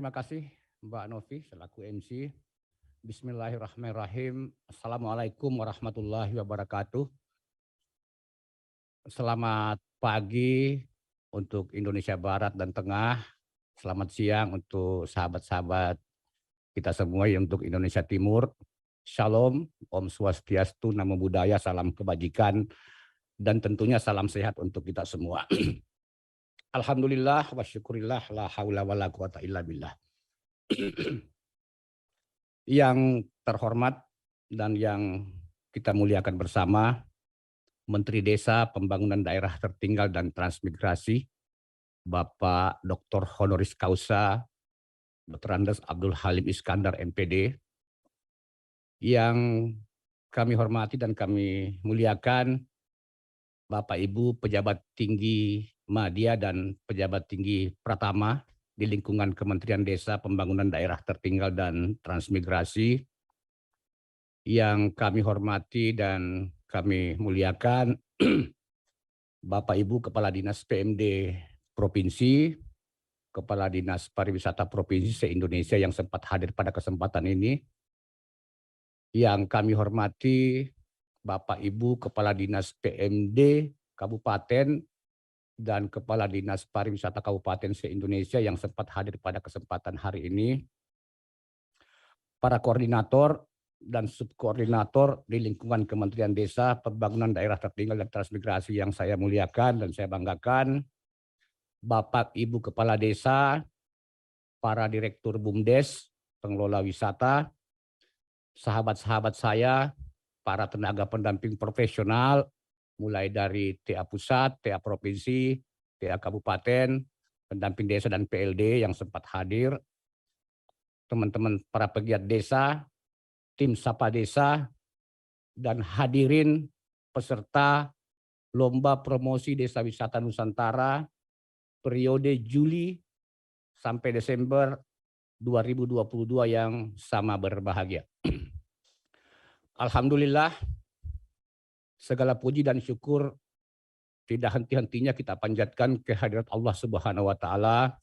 Terima kasih Mbak Novi selaku MC. Bismillahirrahmanirrahim. Assalamualaikum warahmatullahi wabarakatuh. Selamat pagi untuk Indonesia Barat dan Tengah. Selamat siang untuk sahabat-sahabat kita semua yang untuk Indonesia Timur. Shalom, Om Swastiastu, Namo Buddhaya, salam kebajikan, dan tentunya salam sehat untuk kita semua. Alhamdulillah wa syukurillah la haula wa la quwata illa billah. Yang terhormat dan yang kita muliakan bersama, Menteri Desa, Pembangunan Daerah Tertinggal dan Transmigrasi, Bapak Dr. Honoris Causa, Dr. Andes Abdul Halim Iskandar MPD, yang kami hormati dan kami muliakan, Bapak Ibu pejabat tinggi Madya dan pejabat tinggi Pratama di lingkungan Kementerian Desa, Pembangunan Daerah Tertinggal dan Transmigrasi, yang kami hormati dan kami muliakan, Bapak Ibu Kepala Dinas PMD Provinsi, Kepala Dinas Pariwisata Provinsi se-Indonesia yang sempat hadir pada kesempatan ini, yang kami hormati Bapak Ibu Kepala Dinas PMD Kabupaten dan Kepala Dinas Pariwisata Kabupaten se-Indonesia yang sempat hadir pada kesempatan hari ini, para koordinator dan subkoordinator di lingkungan Kementerian Desa, Pembangunan Daerah Tertinggal dan Transmigrasi yang saya muliakan dan saya banggakan, Bapak Ibu Kepala Desa, para Direktur BUMDes, pengelola wisata, sahabat-sahabat saya, para tenaga pendamping profesional, mulai dari TA Pusat, TA Provinsi, TA Kabupaten, pendamping desa dan PLD yang sempat hadir, teman-teman para pegiat desa, tim Sapa Desa, dan hadirin peserta Lomba Promosi Desa Wisata Nusantara periode Juli sampai Desember 2022 yang sama berbahagia. Alhamdulillah, segala puji dan syukur tidak henti-hentinya kita panjatkan kehadirat Allah Subhanahu wa Ta'ala,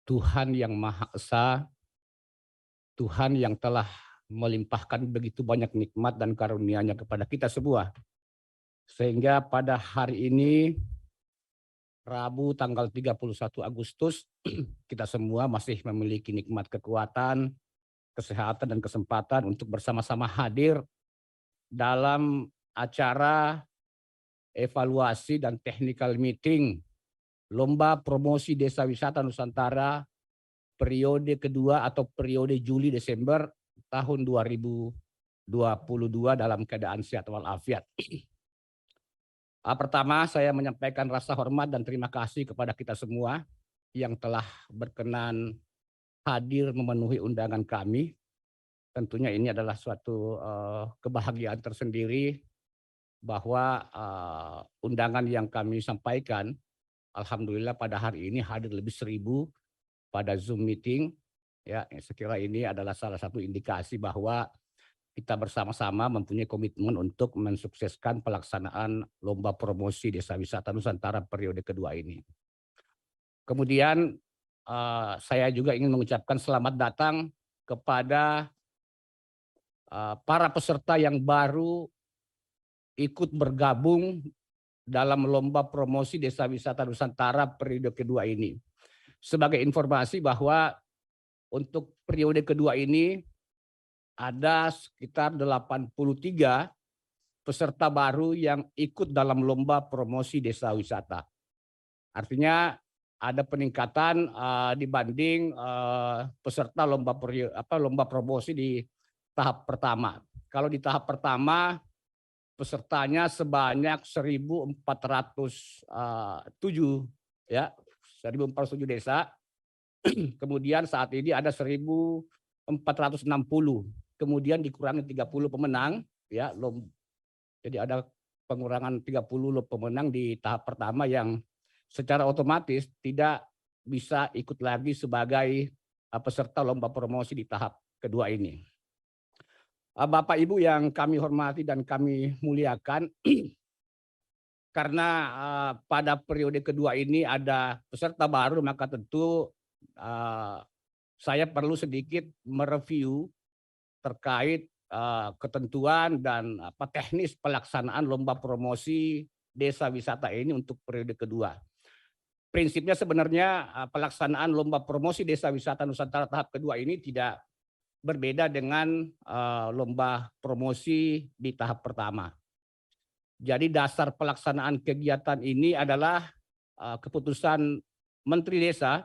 Tuhan yang Maha Esa, Tuhan yang telah melimpahkan begitu banyak nikmat dan karunia-Nya kepada kita semua. Sehingga pada hari ini, Rabu tanggal 31 Agustus, kita semua masih memiliki nikmat kekuatan, kesehatan, dan kesempatan untuk bersama-sama hadir dalam acara evaluasi dan technical meeting Lomba Promosi Desa Wisata Nusantara periode kedua atau periode Juli-Desember tahun 2022 dalam keadaan sehat walafiat. Pertama, saya menyampaikan rasa hormat dan terima kasih kepada kita semua yang telah berkenan hadir memenuhi undangan kami. Tentunya ini adalah suatu kebahagiaan tersendiri bahwa undangan yang kami sampaikan, alhamdulillah pada hari ini hadir lebih 1.000 pada Zoom meeting. Ya, saya kira ini adalah salah satu indikasi bahwa kita bersama-sama mempunyai komitmen untuk mensukseskan pelaksanaan Lomba Promosi Desa Wisata Nusantara periode kedua ini. Kemudian saya juga ingin mengucapkan selamat datang kepada para peserta yang baru ikut bergabung dalam Lomba Promosi Desa Wisata Nusantara periode kedua ini. Sebagai informasi bahwa untuk periode kedua ini ada sekitar 83 peserta baru yang ikut dalam Lomba Promosi Desa Wisata. Artinya ada peningkatan dibanding peserta lomba promosi di tahap pertama. Kalau di tahap pertama pesertanya sebanyak 1.407 ya, 1.407 desa. Kemudian saat ini ada 1.460. Kemudian dikurangi 30 pemenang ya. Jadi ada pengurangan 30 pemenang di tahap pertama yang secara otomatis tidak bisa ikut lagi sebagai peserta lomba promosi di tahap kedua ini. Bapak Ibu yang kami hormati dan kami muliakan, karena pada periode kedua ini ada peserta baru, maka tentu saya perlu sedikit mereview terkait ketentuan dan teknis pelaksanaan lomba promosi desa wisata ini untuk periode kedua. Prinsipnya sebenarnya pelaksanaan lomba promosi desa wisata Nusantara tahap kedua ini tidak berbeda dengan lomba promosi di tahap pertama. Jadi dasar pelaksanaan kegiatan ini adalah keputusan Menteri Desa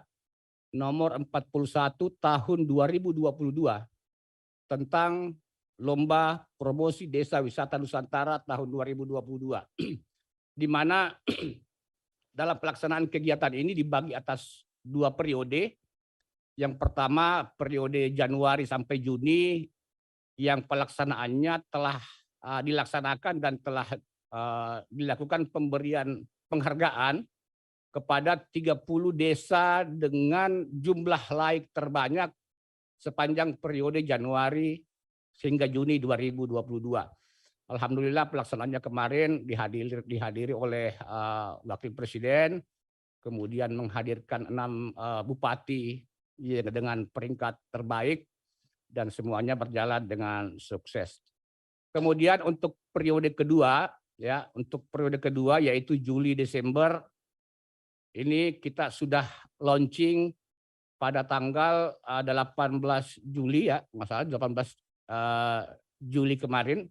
nomor 41 tahun 2022 tentang lomba promosi desa wisata Nusantara tahun 2022, di mana dalam pelaksanaan kegiatan ini dibagi atas 2 periode. Yang pertama periode Januari sampai Juni yang pelaksanaannya telah dilaksanakan dan telah dilakukan pemberian penghargaan kepada 30 desa dengan jumlah like terbanyak sepanjang periode Januari hingga Juni 2022. Alhamdulillah pelaksanaannya kemarin dihadiri oleh Wakil Presiden, kemudian menghadirkan 6 bupati dengan peringkat terbaik dan semuanya berjalan dengan sukses. Kemudian untuk periode kedua yaitu Juli Desember ini kita sudah launching pada tanggal 18 Juli ya, 18 Juli kemarin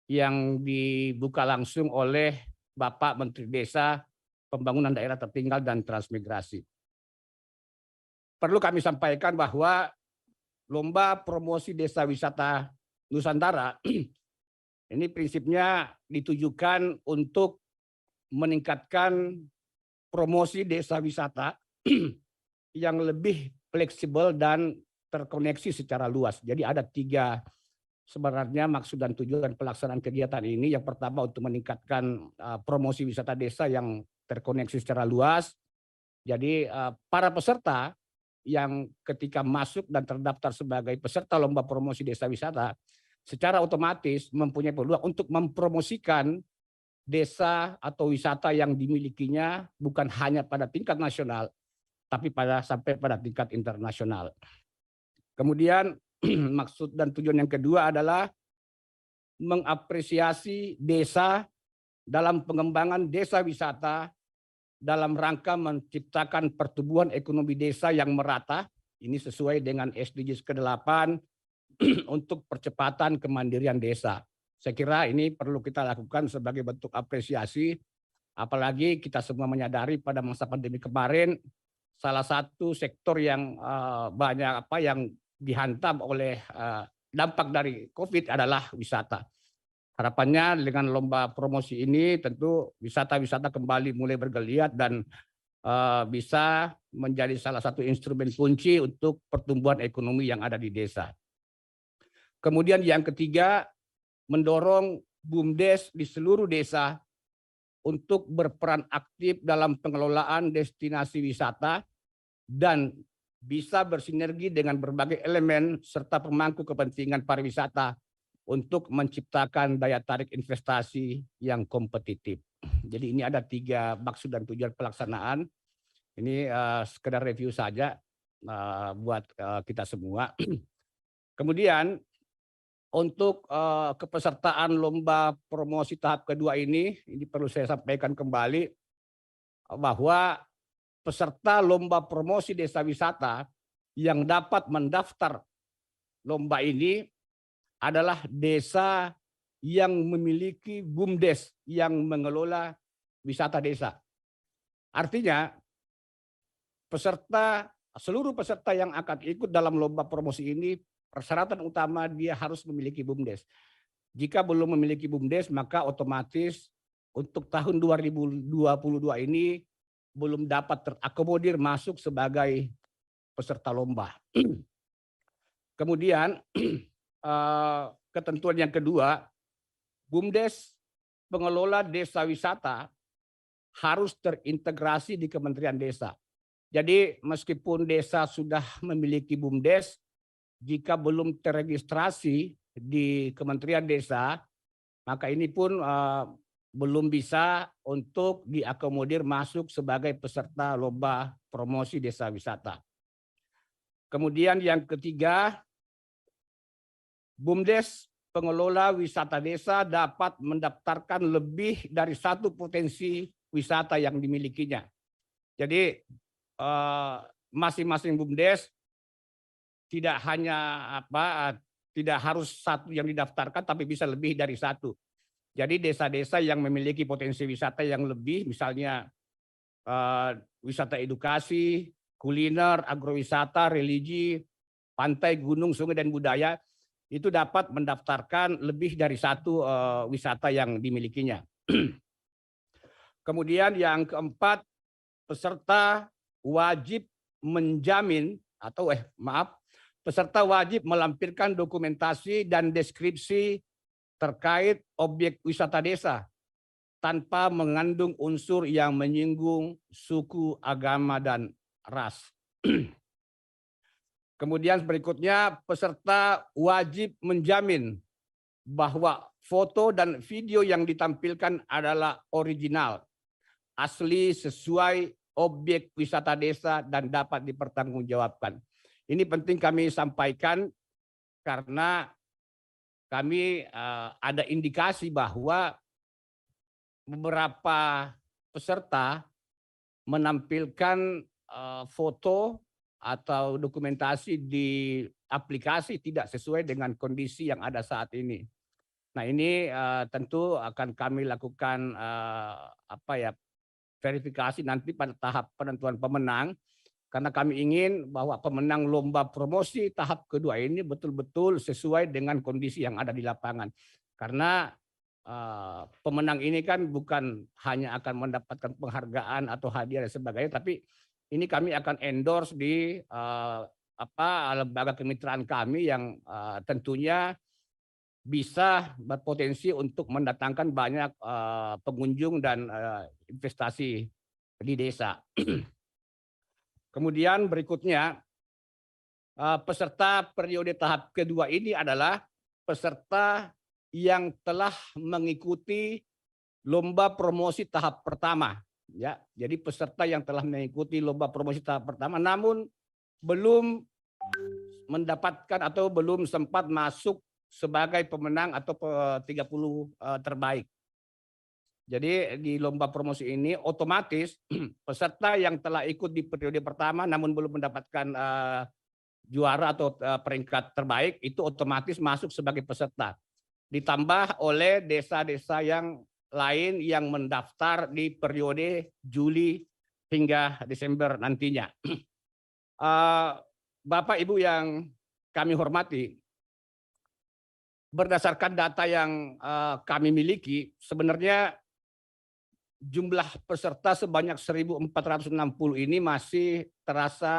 yang dibuka langsung oleh Bapak Menteri Desa, Pembangunan Daerah Tertinggal dan Transmigrasi. Perlu kami sampaikan bahwa lomba promosi desa wisata Nusantara ini prinsipnya ditujukan untuk meningkatkan promosi desa wisata yang lebih fleksibel dan terkoneksi secara luas. Jadi ada 3 sebenarnya maksud dan tujuan pelaksanaan kegiatan ini. Yang pertama untuk meningkatkan promosi wisata desa yang terkoneksi secara luas. Jadi para peserta yang ketika masuk dan terdaftar sebagai peserta lomba promosi desa wisata secara otomatis mempunyai peluang untuk mempromosikan desa atau wisata yang dimilikinya bukan hanya pada tingkat nasional, tapi sampai pada tingkat internasional. Kemudian maksud dan tujuan yang kedua adalah mengapresiasi desa dalam pengembangan desa wisata dalam rangka menciptakan pertumbuhan ekonomi desa yang merata. Ini sesuai dengan SDGs ke-8 untuk percepatan kemandirian desa. Saya kira ini perlu kita lakukan sebagai bentuk apresiasi, apalagi kita semua menyadari pada masa pandemi kemarin salah satu sektor yang yang dihantam oleh dampak dari COVID adalah wisata. Harapannya dengan lomba promosi ini tentu wisata-wisata kembali mulai bergeliat dan bisa menjadi salah satu instrumen kunci untuk pertumbuhan ekonomi yang ada di desa. Kemudian yang ketiga, mendorong BUMDes di seluruh desa untuk berperan aktif dalam pengelolaan destinasi wisata dan bisa bersinergi dengan berbagai elemen serta pemangku kepentingan pariwisata untuk menciptakan daya tarik investasi yang kompetitif. Jadi ini ada 3 maksud dan tujuan pelaksanaan. Ini sekedar review saja buat kita semua. Kemudian untuk kepesertaan lomba promosi tahap kedua ini perlu saya sampaikan kembali bahwa peserta lomba promosi desa wisata yang dapat mendaftar lomba ini adalah desa yang memiliki BUMDes yang mengelola wisata desa. Artinya seluruh peserta yang akan ikut dalam lomba promosi ini persyaratan utama dia harus memiliki BUMDes. Jika belum memiliki BUMDes maka otomatis untuk tahun 2022 ini belum dapat terakomodir masuk sebagai peserta lomba. Kemudian ketentuan yang kedua, BUMDes pengelola desa wisata harus terintegrasi di Kementerian Desa. Jadi meskipun desa sudah memiliki BUMDes, jika belum terregistrasi di Kementerian Desa, maka ini pun belum bisa untuk diakomodir masuk sebagai peserta lomba promosi desa wisata. Kemudian yang ketiga, BUMDes pengelola wisata desa dapat mendaftarkan lebih dari satu potensi wisata yang dimilikinya. Jadi masing-masing BUMDes tidak hanya tidak harus satu yang didaftarkan, tapi bisa lebih dari satu. Jadi desa-desa yang memiliki potensi wisata yang lebih, misalnya wisata edukasi, kuliner, agrowisata, religi, pantai, gunung, sungai, dan budaya, itu dapat mendaftarkan lebih dari satu wisata yang dimilikinya. Kemudian yang keempat, peserta wajib menjamin peserta wajib melampirkan dokumentasi dan deskripsi terkait objek wisata desa tanpa mengandung unsur yang menyinggung suku, agama, dan ras. Kemudian berikutnya, peserta wajib menjamin bahwa foto dan video yang ditampilkan adalah original, asli, sesuai objek wisata desa, dan dapat dipertanggungjawabkan. Ini penting kami sampaikan karena kami ada indikasi bahwa beberapa peserta menampilkan foto atau dokumentasi di aplikasi tidak sesuai dengan kondisi yang ada saat ini. Nah, ini tentu akan kami lakukan verifikasi nanti pada tahap penentuan pemenang, karena kami ingin bahwa pemenang lomba promosi tahap kedua ini betul-betul sesuai dengan kondisi yang ada di lapangan. Karena pemenang ini kan bukan hanya akan mendapatkan penghargaan atau hadiah dan sebagainya, tapi ini kami akan endorse di lembaga kemitraan kami yang tentunya bisa berpotensi untuk mendatangkan banyak pengunjung dan investasi di desa. Kemudian berikutnya, peserta periode tahap kedua ini adalah peserta yang telah mengikuti lomba promosi tahap pertama. Ya, jadi peserta yang telah mengikuti lomba promosi tahap pertama, namun belum mendapatkan atau belum sempat masuk sebagai pemenang atau 30 terbaik. Jadi di lomba promosi ini otomatis peserta yang telah ikut di periode pertama namun belum mendapatkan juara atau peringkat terbaik itu otomatis masuk sebagai peserta. Ditambah oleh desa-desa yang lain yang mendaftar di periode Juli hingga Desember nantinya. Bapak Ibu yang kami hormati, berdasarkan data yang kami miliki, sebenarnya jumlah peserta sebanyak 1.460 ini masih terasa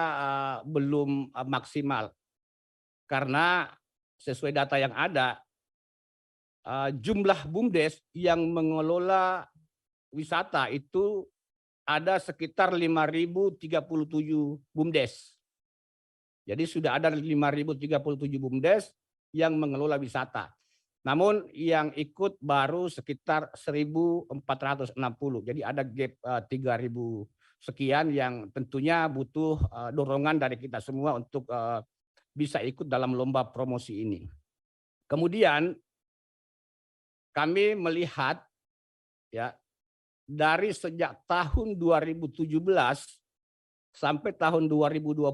belum maksimal. Karena sesuai data yang ada, jumlah BUMDes yang mengelola wisata itu ada sekitar 5.037 BUMDes. Jadi sudah ada 5.037 BUMDes yang mengelola wisata. Namun yang ikut baru sekitar 1.460. Jadi ada gap 3.000 sekian yang tentunya butuh dorongan dari kita semua untuk bisa ikut dalam lomba promosi ini. Kemudian kami melihat ya dari sejak tahun 2017 sampai tahun 2022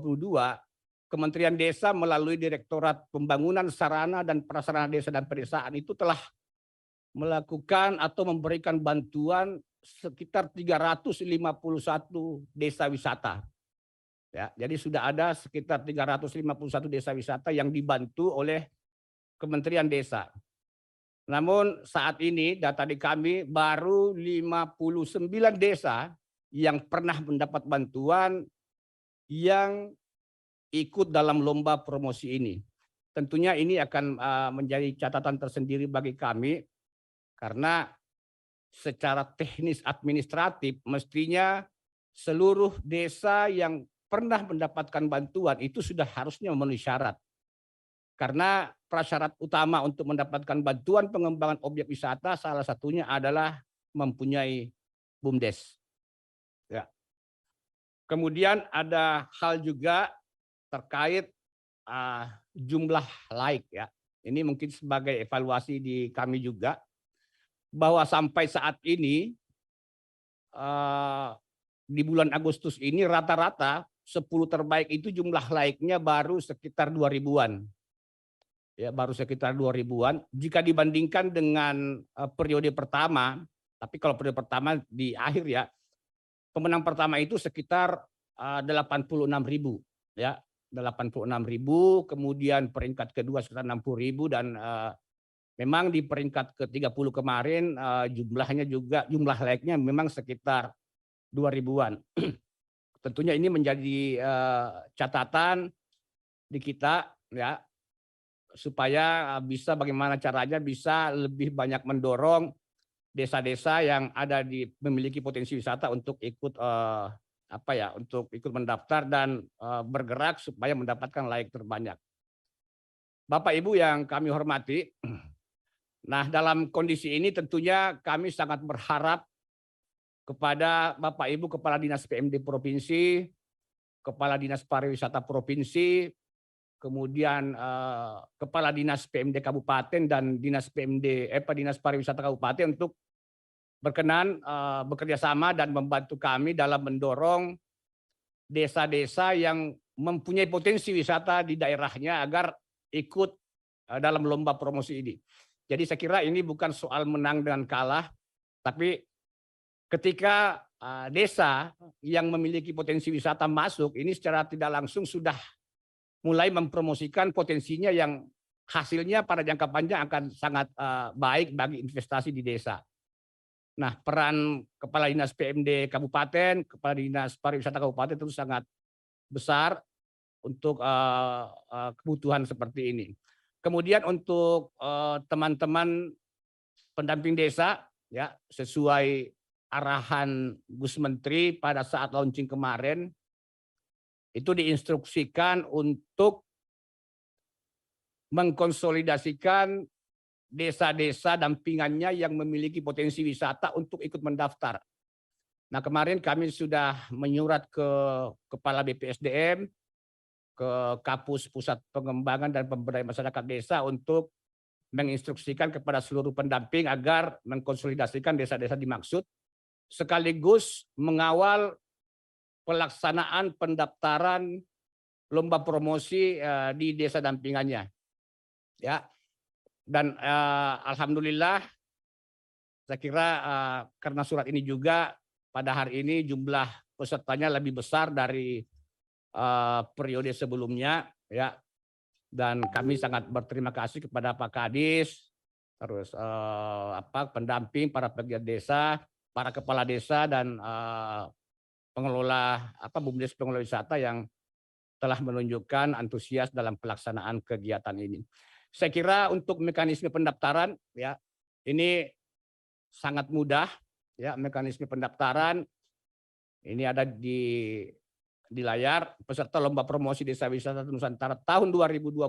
Kementerian Desa melalui Direktorat Pembangunan Sarana dan Prasarana Desa dan Pedesaan itu telah melakukan atau memberikan bantuan sekitar 351 desa wisata. Ya, jadi sudah ada sekitar 351 desa wisata yang dibantu oleh Kementerian Desa. Namun saat ini data di kami baru 59 desa yang pernah mendapat bantuan yang ikut dalam lomba promosi ini. Tentunya ini akan menjadi catatan tersendiri bagi kami karena secara teknis administratif mestinya seluruh desa yang pernah mendapatkan bantuan itu sudah harusnya memenuhi syarat. Karena prasyarat utama untuk mendapatkan bantuan pengembangan objek wisata salah satunya adalah mempunyai BUMDes. Ya. Kemudian ada hal juga terkait jumlah like ya. Ini mungkin sebagai evaluasi di kami juga bahwa sampai saat ini di bulan Agustus ini rata-rata 10 terbaik itu jumlah like-nya baru sekitar 2000-an. Ya, baru sekitar 2000-an jika dibandingkan dengan periode pertama. Tapi kalau periode pertama di akhir ya, pemenang pertama itu sekitar 86.000 ya. 86.000, kemudian peringkat kedua sekitar 60.000 dan memang di peringkat ke-30 kemarin jumlahnya juga jumlah like-nya memang sekitar 2000-an. Tentunya ini menjadi catatan di kita ya supaya bisa bagaimana caranya bisa lebih banyak mendorong desa-desa yang ada di memiliki potensi wisata untuk ikut untuk ikut mendaftar dan bergerak supaya mendapatkan like terbanyak. Bapak Ibu yang kami hormati, nah dalam kondisi ini tentunya kami sangat berharap kepada Bapak Ibu Kepala Dinas PMD Provinsi, Kepala Dinas Pariwisata Provinsi, kemudian Kepala Dinas PMD Kabupaten dan Dinas Dinas Pariwisata Kabupaten untuk berkenan bekerja sama dan membantu kami dalam mendorong desa-desa yang mempunyai potensi wisata di daerahnya agar ikut dalam lomba promosi ini. Jadi saya kira ini bukan soal menang dan kalah, tapi ketika desa yang memiliki potensi wisata masuk, ini secara tidak langsung sudah mulai mempromosikan potensinya yang hasilnya pada jangka panjang akan sangat baik bagi investasi di desa. Nah, peran Kepala Dinas PMD Kabupaten, Kepala Dinas Pariwisata Kabupaten itu sangat besar untuk kebutuhan seperti ini. Kemudian untuk teman-teman pendamping desa, ya sesuai arahan Gus Menteri pada saat launching kemarin, itu diinstruksikan untuk mengkonsolidasikan desa-desa dampingannya yang memiliki potensi wisata untuk ikut mendaftar. Nah, kemarin kami sudah menyurat ke Kepala BPSDM, ke Kapus Pusat Pengembangan dan Pemberdayaan Masyarakat Desa untuk menginstruksikan kepada seluruh pendamping agar mengkonsolidasikan desa-desa dimaksud, sekaligus mengawal pelaksanaan pendaftaran lomba promosi di desa dampingannya. Ya. Dan alhamdulillah saya kira karena surat ini juga pada hari ini jumlah pesertanya lebih besar dari periode sebelumnya ya. Dan kami sangat berterima kasih kepada Pak Kadis, terus pendamping, para pegiat desa, para kepala desa dan pengelola BUMDes pengelola wisata yang telah menunjukkan antusias dalam pelaksanaan kegiatan ini. Saya kira untuk mekanisme pendaftaran ya ini sangat mudah ya, mekanisme pendaftaran ini ada di layar. Peserta lomba promosi desa wisata Nusantara tahun 2022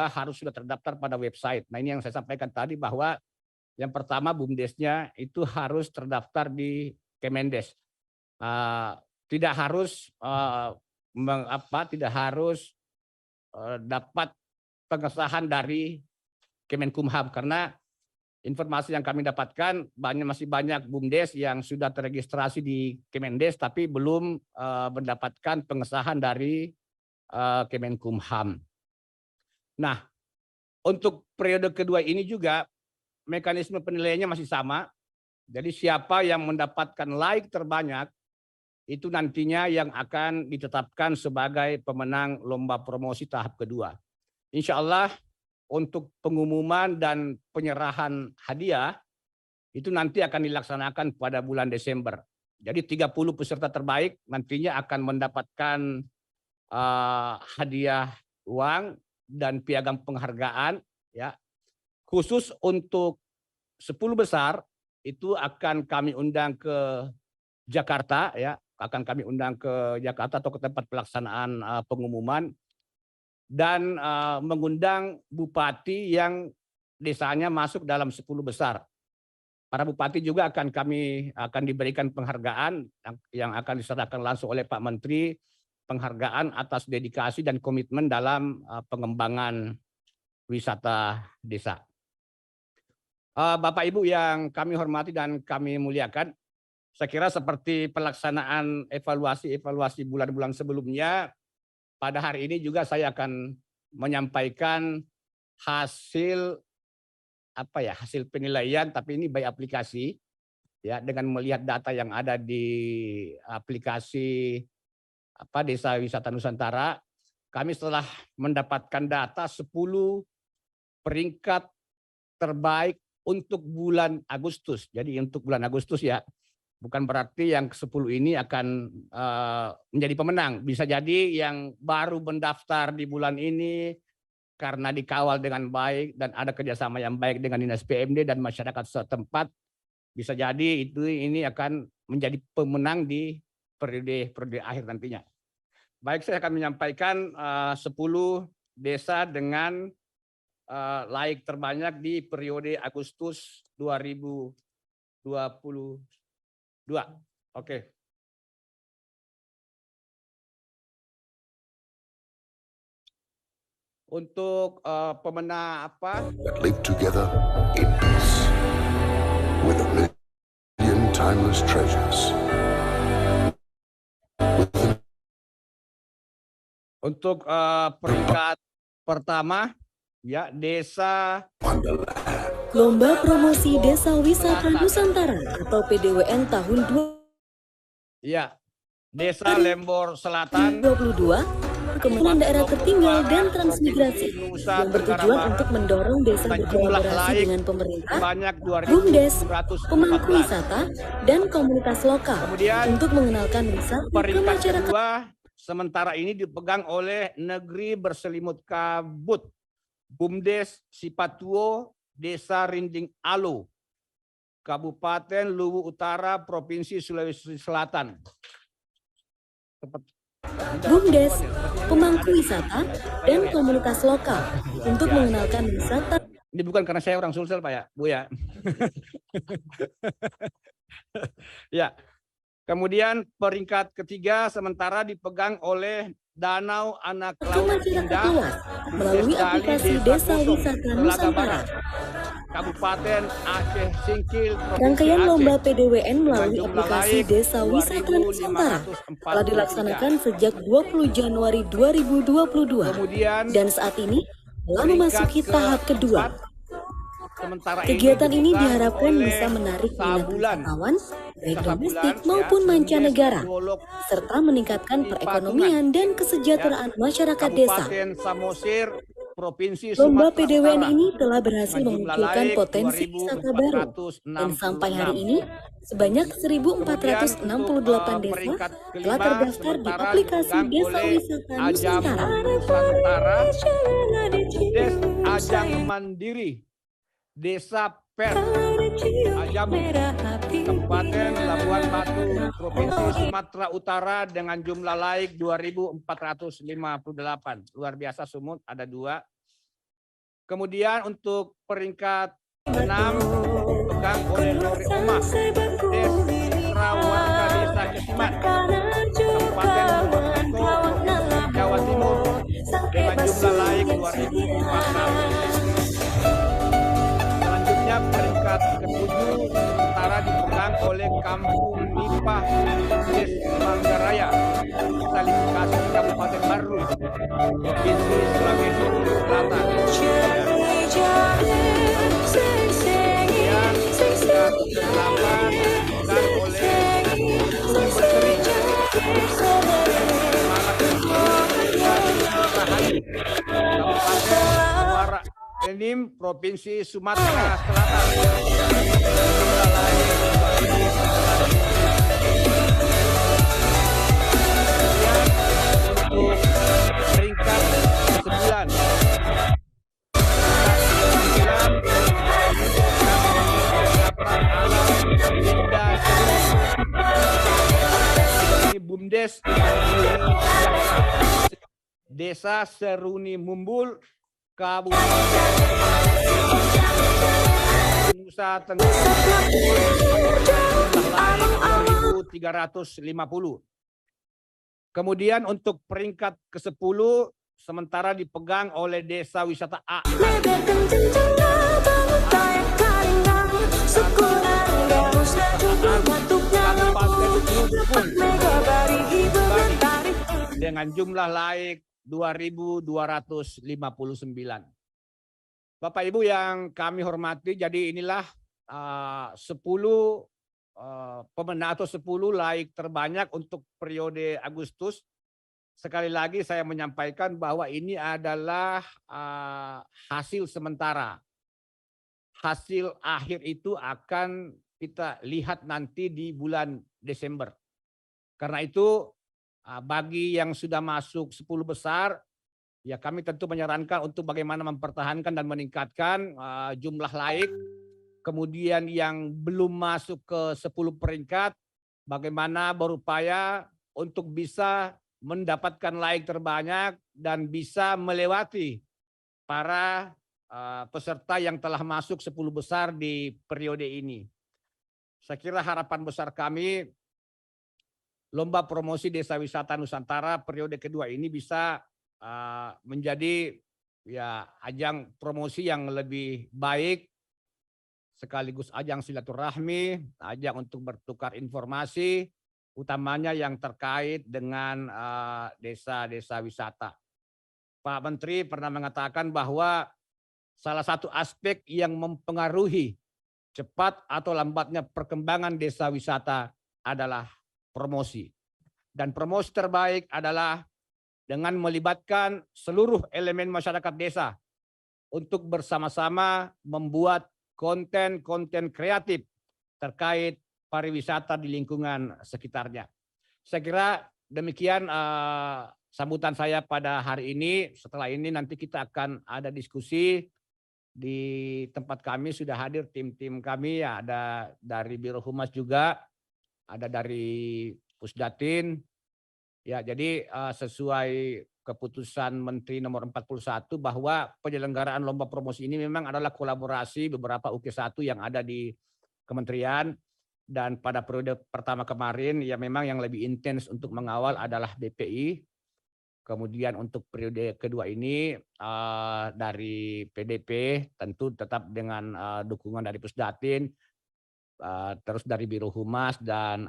harus sudah terdaftar pada website. Nah, ini yang saya sampaikan tadi bahwa yang pertama BUMDesnya itu harus terdaftar di Kemendes. Tidak harus dapat pengesahan dari Kemenkumham, karena informasi yang kami dapatkan masih banyak BUMDes yang sudah terregistrasi di Kemendes tapi belum mendapatkan pengesahan dari Kemenkumham. Nah, untuk periode kedua ini juga mekanisme penilaiannya masih sama. Jadi siapa yang mendapatkan like terbanyak itu nantinya yang akan ditetapkan sebagai pemenang lomba promosi tahap kedua. Insya Allah untuk pengumuman dan penyerahan hadiah itu nanti akan dilaksanakan pada bulan Desember. Jadi 30 peserta terbaik nantinya akan mendapatkan hadiah uang dan piagam penghargaan ya. Khusus untuk 10 besar itu akan kami undang ke Jakarta ya, akan kami undang ke Jakarta atau ke tempat pelaksanaan pengumuman. Dan mengundang bupati yang desanya masuk dalam 10 besar. Para bupati juga akan diberikan penghargaan yang akan diserahkan langsung oleh Pak Menteri penghargaan atas dedikasi dan komitmen dalam pengembangan wisata desa. Bapak Ibu yang kami hormati dan kami muliakan, saya kira seperti pelaksanaan evaluasi bulan-bulan sebelumnya, pada hari ini juga saya akan menyampaikan hasil hasil penilaian, tapi ini by aplikasi ya, dengan melihat data yang ada di aplikasi Desa Wisata Nusantara. Kami setelah mendapatkan data 10 peringkat terbaik untuk bulan Agustus. Jadi untuk bulan Agustus ya, bukan berarti yang ke-10 ini akan menjadi pemenang. Bisa jadi yang baru mendaftar di bulan ini karena dikawal dengan baik dan ada kerjasama yang baik dengan Dinas PMD dan masyarakat setempat, bisa jadi ini akan menjadi pemenang di periode akhir nantinya. Baik, saya akan menyampaikan 10 desa dengan laik terbanyak di periode Agustus 2022. Oke. Untuk pemenang that live together in peace with a million timeless treasures. Untuk peringkat pertama ya, Desa Lomba Promosi Desa Wisata Nusantara atau PDWN tahun ya, Desa Lembor Selatan 2022 Kementerian Daerah Tertinggal dan Transmigrasi yang bertujuan untuk mendorong desa berkolaborasi dengan pemerintah, BUMDes, pemangku wisata, dan komunitas lokal untuk mengenalkan wisata ke masyarakat. Kedua, sementara ini dipegang oleh Negeri Berselimut Kabut, BUMDes Sipatuo, Desa Rinding Alo, Kabupaten Luwu Utara, Provinsi Sulawesi Selatan. BUMDes, pemangku wisata, dan komunitas lokal untuk mengenalkan wisata. Ini bukan karena saya orang Sulsel, Pak ya, Bu ya. Ya. Kemudian peringkat ketiga sementara dipegang oleh Danau Anak Laut Indah melalui aplikasi Desa Wisata Nusantara. Kabupaten Aceh Singkil, Rangkaian lomba PDWN melalui aplikasi Desa Wisata Nusantara telah dilaksanakan sejak 20 Januari 2022 dan saat ini telah memasuki tahap kedua. Kegiatan ini diharapkan bisa menarik minat wisatawan baik domestik maupun mancanegara, serta meningkatkan perekonomian dan kesejahteraan masyarakat desa. Lomba PDWN ini telah berhasil memunculkan potensi wisata baru, dan sampai hari ini sebanyak 1.468 desa telah terdaftar di aplikasi Desa Wisata Nusantara. Ajang Mandiri, Desa Per, Ajamu, Kabupaten Labuan Batu, Provinsi Sumatera Utara dengan jumlah laik 2.458. Luar biasa, Sumut ada 2. Kemudian untuk peringkat 6 dipegang oleh Nuri Omah, Desa Warga Desa Kesiman, Kabupaten Mojokerto, Jawa Timur dengan jumlah laik 2.400. Peringkat ke-7 sementara dipegang oleh Kampung Nipah, Desa Manggaraya, Salifikasi, Kabupaten Baru, Provinsi Sulawesi Selatan. Kemudian peringkat ke-8 dipegang oleh Berseri, Kabupaten Muara Enim, Provinsi Sumatera Selatan. Untuk peringkat ke-9 BUMDes Desa Seruni Mumbul, Kabupaten Nusa Tenggara, 350. Kemudian untuk peringkat ke-10 sementara dipegang oleh Desa Wisata A. Dengan jumlah laik 2.259. Bapak Ibu yang kami hormati, jadi inilah 10 pemenang atau 10 laik terbanyak untuk periode Agustus. Sekali lagi saya menyampaikan bahwa ini adalah hasil sementara. Hasil akhir itu akan kita lihat nanti di bulan Desember. Karena itu bagi yang sudah masuk 10 besar, ya kami tentu menyarankan untuk bagaimana mempertahankan dan meningkatkan jumlah laik. Kemudian yang belum masuk ke 10 peringkat, bagaimana berupaya untuk bisa mendapatkan laik terbanyak dan bisa melewati para peserta yang telah masuk 10 besar di periode ini. Saya kira harapan besar kami Lomba Promosi Desa Wisata Nusantara periode kedua ini bisa menjadi ya ajang promosi yang lebih baik, sekaligus ajang silaturahmi, ajang untuk bertukar informasi, utamanya yang terkait dengan desa-desa wisata. Pak Menteri pernah mengatakan bahwa salah satu aspek yang mempengaruhi cepat atau lambatnya perkembangan desa wisata adalah promosi. Dan promosi terbaik adalah dengan melibatkan seluruh elemen masyarakat desa untuk bersama-sama membuat konten-konten kreatif terkait pariwisata di lingkungan sekitarnya. Saya kira demikian sambutan saya pada hari ini. Setelah ini nanti kita akan ada diskusi di tempat kami, sudah hadir tim-tim kami, ya, ada dari Biro Humas juga, ada dari Pusdatin. Ya, jadi sesuai keputusan Menteri nomor 41 bahwa penyelenggaraan lomba promosi ini memang adalah kolaborasi beberapa UK1 yang ada di kementerian, dan pada periode pertama kemarin ya memang yang lebih intens untuk mengawal adalah BPI. Kemudian untuk periode kedua ini dari PDP tentu tetap dengan dukungan dari Pusdatin, terus dari Biro Humas dan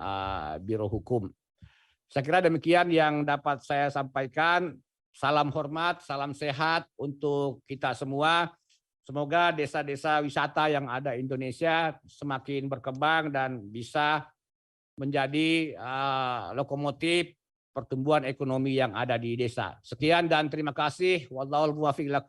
Biro Hukum. Saya kira demikian yang dapat saya sampaikan. Salam hormat, salam sehat untuk kita semua. Semoga desa-desa wisata yang ada Indonesia semakin berkembang dan bisa menjadi lokomotif pertumbuhan ekonomi yang ada di desa. Sekian dan terima kasih. Wallahul muwaffiq ila